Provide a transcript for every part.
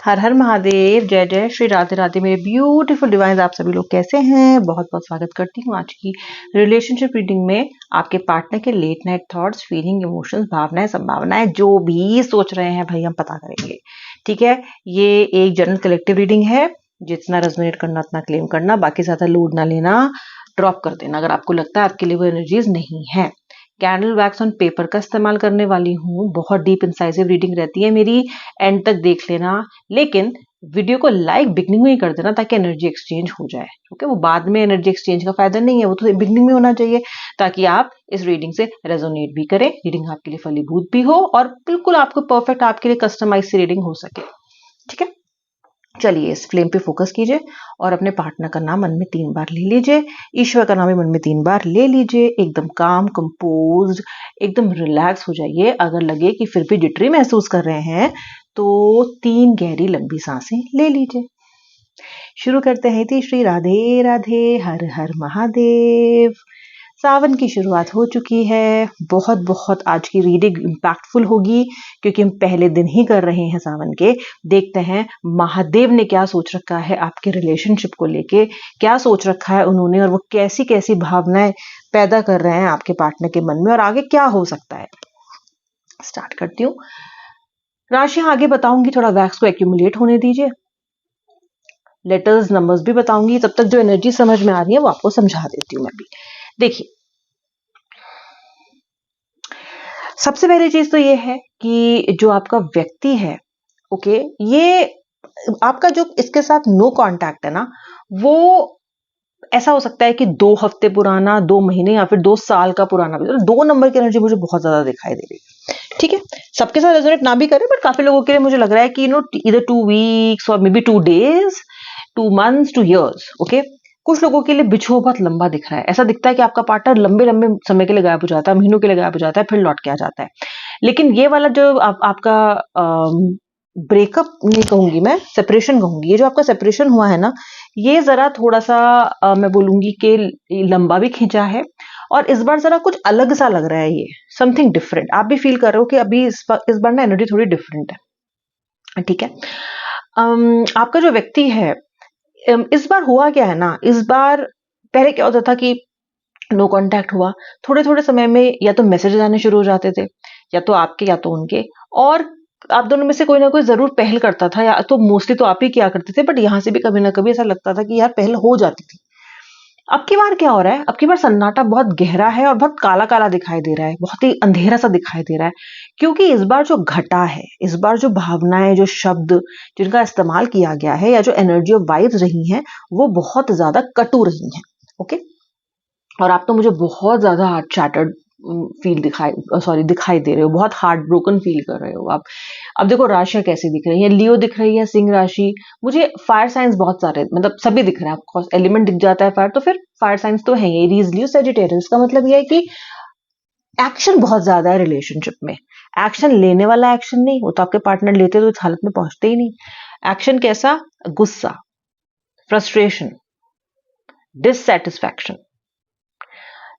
हर हर महादेव, जय जय श्री राधे राधे मेरे ब्यूटीफुल डिवाइस। आप सभी लोग कैसे हैं? बहुत बहुत स्वागत करती हूँ आज की रिलेशनशिप रीडिंग में। आपके पार्टनर के late night thoughts, feeling, emotions, भावनाएं, संभावनाएं, जो भी सोच रहे हैं भाई हम पता करेंगे। ठीक है, ये एक जनरल कलेक्टिव रीडिंग है। जितना रेजोनेट करना उतना क्लेम करना, बाकी ज्यादा लोड ना लेना, ड्रॉप कर देना अगर आपको लगता है आपके लिए वो एनर्जीज नहीं है। कैंडल वैक्स ऑन पेपर का इस्तेमाल करने वाली हूँ। बहुत डीप इंसाइसिव रीडिंग रहती है मेरी, एंड तक देख लेना। लेकिन वीडियो को लाइक बिगनिंग में ही कर देना ताकि एनर्जी एक्सचेंज हो जाए। ओके, वो बाद में एनर्जी एक्सचेंज का फायदा नहीं है, वो तो बिगनिंग में होना चाहिए ताकि आप इस रीडिंग से रेजोनेट भी करें, रीडिंग आपके लिए फलीभूत भी हो और बिल्कुल आपको परफेक्ट आपके लिए कस्टमाइज सी रीडिंग हो सके। ठीक है, चलिए इस फ्लेम पे फोकस कीजिए और अपने पार्टनर का नाम मन में 3 बार ले लीजिए। ईश्वर का नाम भी मन में 3 बार ले लीजिए। एकदम काम, कंपोज्ड, एकदम रिलैक्स हो जाइए। अगर लगे कि फिर भी जिटरी महसूस कर रहे हैं तो 3 गहरी लंबी सांसें ले लीजिए। शुरू करते हैं। थी श्री राधे राधे, हर हर महादेव। सावन की शुरुआत हो चुकी है। बहुत बहुत आज की रीडिंग इम्पैक्टफुल होगी क्योंकि हम पहले दिन ही कर रहे हैं सावन के। देखते हैं महादेव ने क्या सोच रखा है आपके रिलेशनशिप को लेके, क्या सोच रखा है उन्होंने और वो कैसी कैसी भावनाएं पैदा कर रहे हैं आपके पार्टनर के मन में और आगे क्या हो सकता है। स्टार्ट करती हूँ। राशियां आगे बताऊंगी, थोड़ा वैक्स को एक्यूमुलेट होने दीजिए। लेटर्स, नंबर्स भी बताऊंगी। तब तक जो एनर्जी समझ में आ रही है वो आपको समझा देती हूँ मैं भी। देखिए, सबसे पहली चीज तो ये है कि जो आपका व्यक्ति है, ओके, ये आपका जो इसके साथ नो कांटेक्ट है ना, वो ऐसा हो सकता है कि 2 हफ्ते पुराना, 2 महीने या फिर 2 साल का पुराना भी। 2 नंबर की एनर्जी मुझे बहुत ज्यादा दिखाई दे रही है। ठीक है, सबके साथ रेजोनेट ना भी करे, बट काफी लोगों के लिए मुझे लग रहा है कि इधर 2 वीक्स और may be 2 days, 2 months, 2 years. Okay, कुछ लोगों के लिए बिछुआ बहुत लंबा दिख रहा है। ऐसा दिखता है कि आपका पार्टनर लंबे लंबे समय के लिए गायब हो जाता है, महीनों के लिए गायब हो जाता है, फिर लौट के आ जाता है। लेकिन ये वाला जो आपका ब्रेकअप नहीं कहूंगी मैं, सेपरेशन कहूंगी। ये जो आपका सेपरेशन हुआ है ना, ये जरा थोड़ा सा मैं बोलूंगी कि लंबा भी खींचा है और इस बार जरा कुछ अलग सा लग रहा है। ये समथिंग डिफरेंट आप भी फील कर रहे हो कि अभी इस बार ना एनर्जी थोड़ी डिफरेंट है। ठीक है, आपका जो व्यक्ति है, इस बार हुआ क्या है ना, इस बार पहले क्या होता था कि नो कांटेक्ट हुआ, थोड़े थोड़े समय में या तो मैसेजेस आने शुरू हो जाते थे, या तो आपके या तो उनके, और आप दोनों में से कोई ना कोई जरूर पहल करता था, या तो मोस्टली तो आप ही किया करते थे, बट यहां से भी कभी ना कभी ऐसा लगता था कि यार पहल हो जाती थी। अब की बार क्या हो रहा है, अब की बार सन्नाटा बहुत गहरा है और बहुत काला काला दिखाई दे रहा है, बहुत ही अंधेरा सा दिखाई दे रहा है। क्योंकि इस बार जो घटा है, इस बार जो भावनाएं, जो शब्द जिनका इस्तेमाल किया गया है, या जो एनर्जी ऑफ वाइब्स रही हैं, वो बहुत ज्यादा कटु रही हैं। ओके, और आप तो मुझे बहुत ज्यादा हार्ट चैटर्ड दिखाई दे रहे हो, बहुत हार्ट ब्रोकन फील कर रहे हो आप। अब देखो राशियां कैसी दिख रही है। लियो दिख रही है, सिंह राशि। मुझे फायर साइंस बहुत सारे, मतलब सभी दिख रहे हैं। आपको एलिमेंट दिख जाता है फायर, तो फिर फायर साइंस तो है। एरीज, लियो, सेजिटेरियस का मतलब यह है कि एक्शन बहुत ज्यादा है रिलेशनशिप में। एक्शन लेने वाला एक्शन नहीं, वो तो आपके पार्टनर लेते तो इस हालत में पहुंचते ही नहीं। एक्शन कैसा? गुस्सा, फ्रस्ट्रेशन, डिससेटिस्फैक्शन।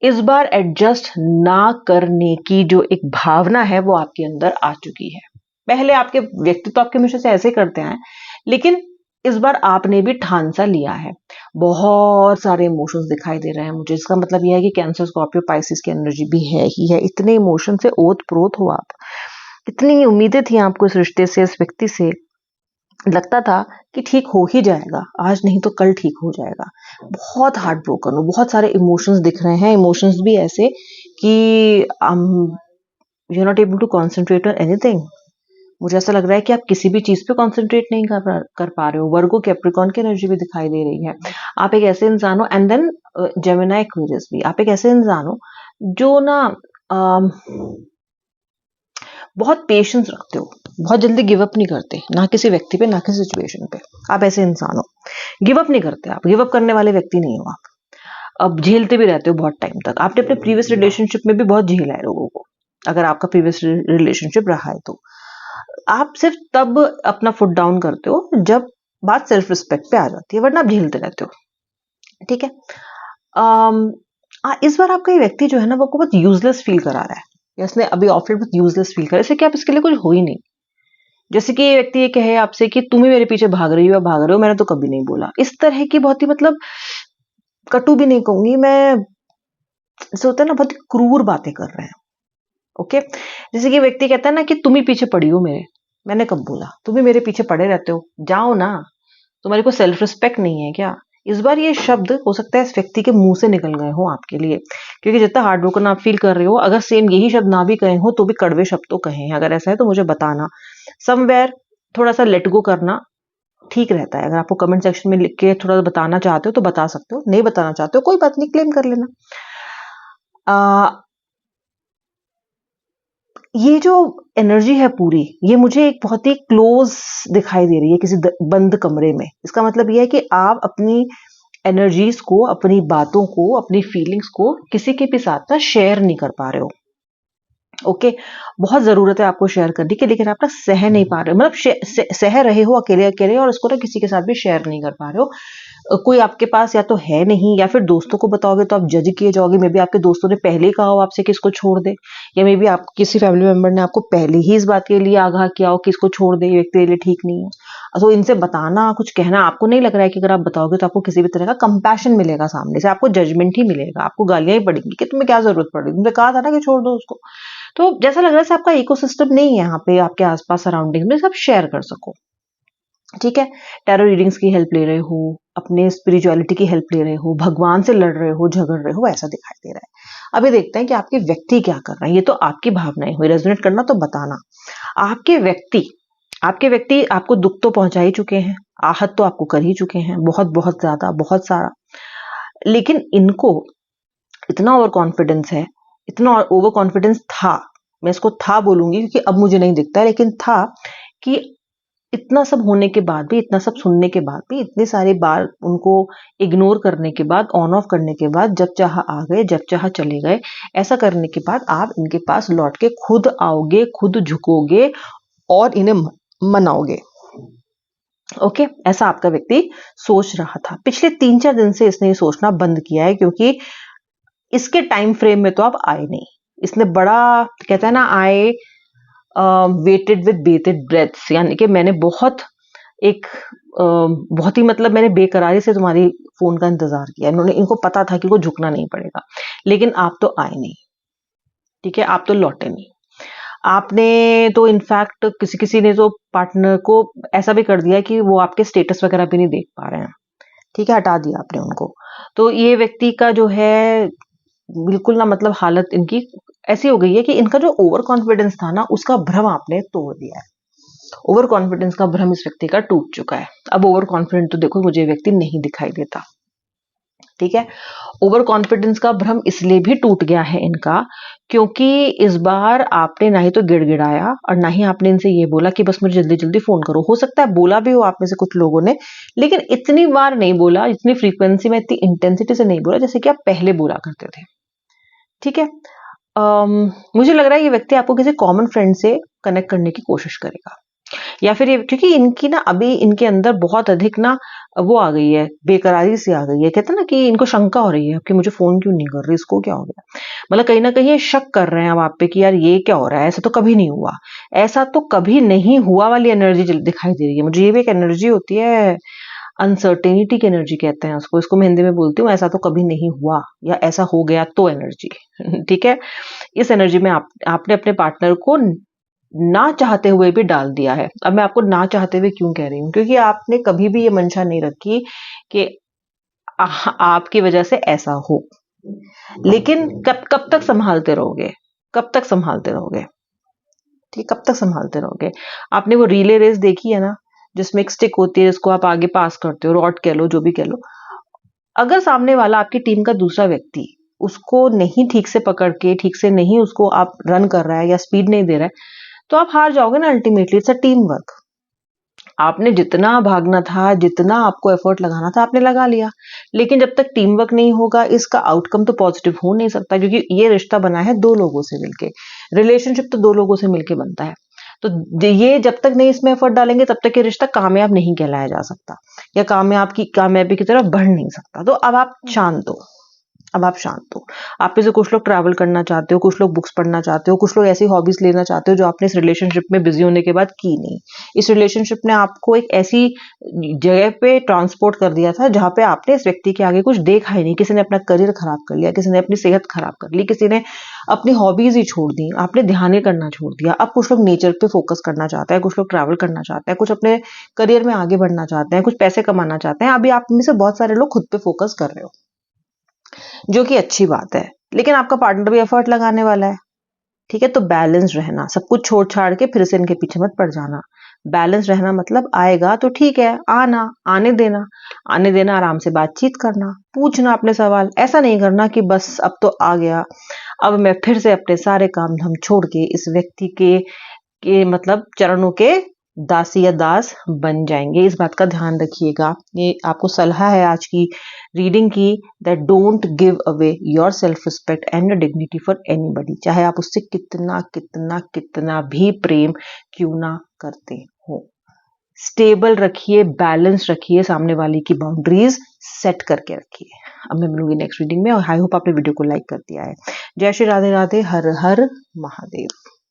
इस बार एडजस्ट ना करने की जो एक भावना है वो आपके अंदर आ चुकी है। पहले आपके व्यक्ति तो आपके हमेशा से ऐसे करते हैं, लेकिन इस बार आपने भी ठान सा लिया है। बहुत सारे इमोशंस दिखाई दे रहे हैं मुझे। इसका मतलब यह है कि कैंसर, स्कॉर्पियो, पाइसिस की एनर्जी भी है ही है। इतने इमोशन से ओत प्रोत हो आप, इतनी उम्मीदें थी आपको इस रिश्ते से, इस व्यक्ति से। लगता था कि ठीक हो ही जाएगा, आज नहीं तो कल ठीक हो जाएगा। बहुत हार्ट ब्रोकन हो, बहुत सारे इमोशंस दिख रहे हैं। इमोशंस भी ऐसे कि you are not able to concentrate on anything. मुझे ऐसा लग रहा है कि आप किसी भी चीज पे कॉन्सेंट्रेट नहीं कर पा रहे हो। वर्गो, कैप्रिकॉर्न की एनर्जी भी दिखाई दे रही है। आप एक ऐसे इंसान हो, एंड देन जेमिनी, एक्वेरियस भी। आप एक ऐसे इंसान हो जो ना बहुत पेशेंस रखते हो, बहुत जल्दी गिव अप नहीं करते, ना किसी व्यक्ति पे, ना किसी सिचुएशन पे। आप ऐसे इंसान हो, गिव अप नहीं करते। आप गिव अप करने वाले व्यक्ति नहीं हो। आप अब झेलते भी रहते हो बहुत टाइम तक। आपने अपने प्रीवियस रिलेशनशिप में भी बहुत झेला है लोगों को, अगर आपका प्रीवियस रिलेशनशिप रहा है तो। आप सिर्फ तब अपना फुट डाउन करते हो जब बात सेल्फ रिस्पेक्ट पे आ जाती है, वरना आप झेलते रहते हो। ठीक है, इस बार आपका ये व्यक्ति जो है ना, वो आपको बहुत यूजलेस फील करा रहा है, या इसने अभी ऑफर बहुत यूजलेस फील करा, इससे कि आप इसके लिए कुछ हो ही नहीं। जैसे कि ये व्यक्ति ये कहे आपसे कि तुम ही मेरे पीछे भाग रही हो या भाग रहे हो, मैंने तो कभी नहीं बोला। इस तरह की बहुत ही मतलब कटु भी नहीं कहूंगी मैं, जैसे होता है ना बहुत ही क्रूर बातें कर रहे हैं। ओके, जैसे कि व्यक्ति कहता है ना कि तुम ही पीछे पड़ी हो मेरे, मैंने कब बोला, तुम ही मेरे पीछे पड़े रहते हो, जाओ ना, तुम्हारी को सेल्फ रिस्पेक्ट नहीं है क्या? इस बार ये शब्द हो सकता है इस व्यक्ति के मुंह से निकल गए हो आपके लिए, क्योंकि जितना हार्ड ब्रोकन आप फील कर रहे हो, अगर सेम यही शब्द ना भी कहे हो तो भी कड़वे शब्द तो कहे हैं। अगर ऐसा है तो मुझे बताना। समवेयर थोड़ा सा लेट गो करना ठीक रहता है। अगर आपको कमेंट सेक्शन में लिख के थोड़ा बताना चाहते हो तो बता सकते हो, नहीं बताना चाहते हो कोई बात नहीं, क्लेम कर लेना। ये जो एनर्जी है पूरी, ये मुझे एक बहुत ही क्लोज दिखाई दे रही है किसी बंद कमरे में। इसका मतलब ये है कि आप अपनी एनर्जीज को, अपनी बातों को, अपनी फीलिंग्स को किसी के भी साथ ना शेयर नहीं कर पा रहे हो। ओके, बहुत जरूरत है आपको शेयर करने की, लेकिन आप ना सह नहीं पा रहे हो, मतलब सह रहे हो अकेले अकेले और उसको ना किसी के साथ भी शेयर नहीं कर पा रहे हो। कोई आपके पास या तो है नहीं, या फिर दोस्तों को बताओगे तो आप जज किए जाओगे। मे बी आपके दोस्तों ने पहले ही कहा हो आपसे कि इसको छोड़ दे, या मे बी आप किसी फैमिली मेंबर ने आपको पहले ही इस बात के लिए आगाह किया हो कि इसको छोड़ दे, ये व्यक्ति के लिए ठीक नहीं है। तो इनसे बताना, कुछ कहना, आपको नहीं लग रहा है कि अगर आप बताओगे तो आपको किसी भी तरह का कंपैशन मिलेगा, सामने से आपको जजमेंट ही मिलेगा, आपको गालियां ही पड़ेंगी कि तुम्हें क्या जरूरत पड़ी, तुमने कहा था ना कि छोड़ दो उसको। तो जैसा लग रहा है आपका इकोसिस्टम नहीं है यहाँ पे, आपके आसपास सराउंडिंग में सब शेयर कर सको। ठीक है, टैरो रीडिंग्स की हेल्प ले रहे हो, अपने स्पिरिचुअलिटी की हेल्प ले रहे हो, भगवान से लड़ रहे हो, झगड़ रहे हो, ऐसा दिखाई दे रहा है। अभी देखते हैं कि आपके व्यक्ति क्या कर रहे हैं। ये तो आपकी भावनाएं हुई, रेजोनेट करना तो बताना। आपके व्यक्ति आपको दुख तो पहुंचा ही चुके हैं, आहत तो आपको कर ही चुके हैं, बहुत बहुत ज्यादा, बहुत सारा। लेकिन इनको इतना ओवर कॉन्फिडेंस है, इतना ओवर कॉन्फिडेंस था, मैं इसको था बोलूंगी क्योंकि अब मुझे नहीं दिखता है, लेकिन था कि इतना सब होने के बाद भी, इतना सब सुनने के बाद भी, इतनी सारी बार उनको इग्नोर करने के बाद, ऑन ऑफ करने के बाद, जब चाह आ गए, जब चाह चले गए, ऐसा करने के बाद आप इनके पास लौट के खुद आओगे, खुद झुकोगे और इन्हें मनाओगे। ओके, ऐसा आपका व्यक्ति सोच रहा था। पिछले 3-4 दिन से इसने ये सोचना बंद किया है, क्योंकि इसके टाइम फ्रेम में तो आप आए नहीं। इसने बड़ा, कहता है ना, आए वेटेड विद बेटेड ब्रेथ्स, यानी कि मैंने बहुत बहुत ही मतलब मैंने बेकरारी से तुम्हारी फोन का इंतजार किया। इनको पता था कि को झुकना नहीं पड़ेगा, लेकिन आप तो आए नहीं। ठीक है, आप तो लौटे नहीं। आपने तो इनफैक्ट किसी ने तो पार्टनर को ऐसा भी कर दिया कि वो आपके स्टेटस वगैरह भी नहीं देख पा रहे हैं। ठीक है, हटा दिया आपने उनको। तो ये व्यक्ति का जो है बिल्कुल ना, मतलब हालत इनकी ऐसी हो गई है कि इनका जो ओवर कॉन्फिडेंस था ना, उसका भ्रम आपने तोड़ दिया है। ओवर कॉन्फिडेंस का भ्रम इस व्यक्ति का टूट चुका है। अब ओवर कॉन्फिडेंट तो देखो मुझे व्यक्ति नहीं दिखाई देता। ठीक है, ओवर कॉन्फिडेंस का भ्रम इसलिए भी टूट गया है इनका, क्योंकि इस बार आपने ना ही तो गिड़गिड़ाया और ना ही आपने इनसे ये बोला कि बस मुझे जल्दी जल्दी फोन करो। हो सकता है बोला भी हो आप में से कुछ लोगों ने, लेकिन इतनी बार नहीं बोला, इतनी फ्रीक्वेंसी में, इतनी इंटेंसिटी से नहीं बोला जैसे कि आप पहले बोला करते थे। ठीक है, मुझे लग रहा है ये व्यक्ति आपको किसी कॉमन फ्रेंड से कनेक्ट करने की कोशिश करेगा, या फिर ये, क्योंकि इनकी ना अभी इनके अंदर बहुत अधिक ना वो आ गई है, बेकरारी सी आ गई है। कहते हैं ना कि इनको शंका हो रही है कि मुझे फोन क्यों नहीं कर रही, इसको क्या हो गया। मतलब कहीं ना कहीं ये शक कर रहे हैं अब आप पे कि यार ये क्या हो रहा है, ऐसा तो कभी नहीं हुआ, ऐसा तो कभी नहीं हुआ वाली एनर्जी दिखाई दे रही है मुझे। ये भी एक एनर्जी होती है, अनसर्टेनिटी की एनर्जी कहते हैं उसको, इसको मैं हिंदी में बोलती हूँ ऐसा तो कभी नहीं हुआ या ऐसा हो गया तो एनर्जी। ठीक है, इस एनर्जी में आपने अपने पार्टनर को ना चाहते हुए भी डाल दिया है। अब मैं आपको ना चाहते हुए क्यों कह रही हूँ, क्योंकि आपने कभी भी ये मंशा नहीं रखी कि आपकी वजह से ऐसा हो। लेकिन कब तक संभालते रहोगे, कब तक संभालते रहोगे? ठीक, कब तक संभालते रहोगे? आपने वो रिले रेस देखी है ना, जिसमें एक स्टिक होती है जिसको आप आगे पास करते हो, रॉड कह लो, जो भी कह लो। अगर सामने वाला आपकी टीम का दूसरा व्यक्ति उसको नहीं ठीक से पकड़ के, ठीक से नहीं उसको आप रन कर रहा है या स्पीड नहीं दे रहा है, तो आप हार जाओगे ना ultimately. It's a team work. आपने जितना भागना था, जितना आपको एफर्ट लगाना था, आपने लगा लिया, लेकिन जब तक टीम वर्क नहीं होगा इसका आउटकम तो पॉजिटिव हो नहीं सकता, क्योंकि ये रिश्ता बना है दो लोगों से मिलके। रिलेशनशिप तो दो लोगों से मिलके बनता है। तो ये जब तक नहीं इसमें एफर्ट डालेंगे तब तक ये रिश्ता कामयाब नहीं कहलाया जा सकता, या कामयाबी की तरफ बढ़ नहीं सकता। तो अब आप शांत हो, अब आप शांत हो। आप में से कुछ लोग ट्रैवल करना चाहते हो, कुछ लोग बुक्स पढ़ना चाहते हो, कुछ लोग ऐसी हॉबीज लेना चाहते हो जो आपने इस रिलेशनशिप में बिजी होने के बाद की नहीं। इस रिलेशनशिप ने आपको एक ऐसी जगह पे ट्रांसपोर्ट कर दिया था जहाँ पे आपने इस व्यक्ति के आगे कुछ देखा ही नहीं। किसी ने अपना करियर खराब कर लिया, किसी ने अपनी सेहत खराब कर ली, किसी ने अपनी हॉबीज ही छोड़ दी, आपने ध्यान ही करना छोड़ दिया। अब कुछ लोग नेचर पे फोकस करना चाहते हैं, कुछ लोग ट्रैवल करना चाहते हैं, कुछ अपने करियर में आगे बढ़ना चाहते हैं, कुछ पैसे कमाना चाहते हैं। अभी आप में से बहुत सारे लोग खुद पे फोकस कर रहे हो, जो कि अच्छी बात है, लेकिन आपका पार्टनर भी एफर्ट लगाने वाला है। ठीक है, तो बैलेंस रहना, सब कुछ छोड़ छाड़ के फिर से इनके पीछे मत पड़ जाना। बैलेंस रहना मतलब आएगा तो ठीक है, आना, आने देना, आराम से बातचीत करना, पूछना अपने सवाल। ऐसा नहीं करना कि बस अब तो आ गया, अब मैं फिर से अपने सारे काम धाम छोड़ के इस व्यक्ति के मतलब चरणों के दासी या दास बन जाएंगे। इस बात का ध्यान रखिएगा। ये आपको सलाह है आज की रीडिंग की, that don't give away your self respect and dignity for anybody, चाहे आप उससे कितना कितना कितना भी प्रेम क्यों ना करते हो। स्टेबल रखिए, बैलेंस रखिए, सामने वाले की बाउंड्रीज सेट करके रखिए। अब मैं मिलूंगी नेक्स्ट रीडिंग में, और आई होप आपने वीडियो को लाइक कर दिया है। जय श्री राधे राधे, हर हर महादेव।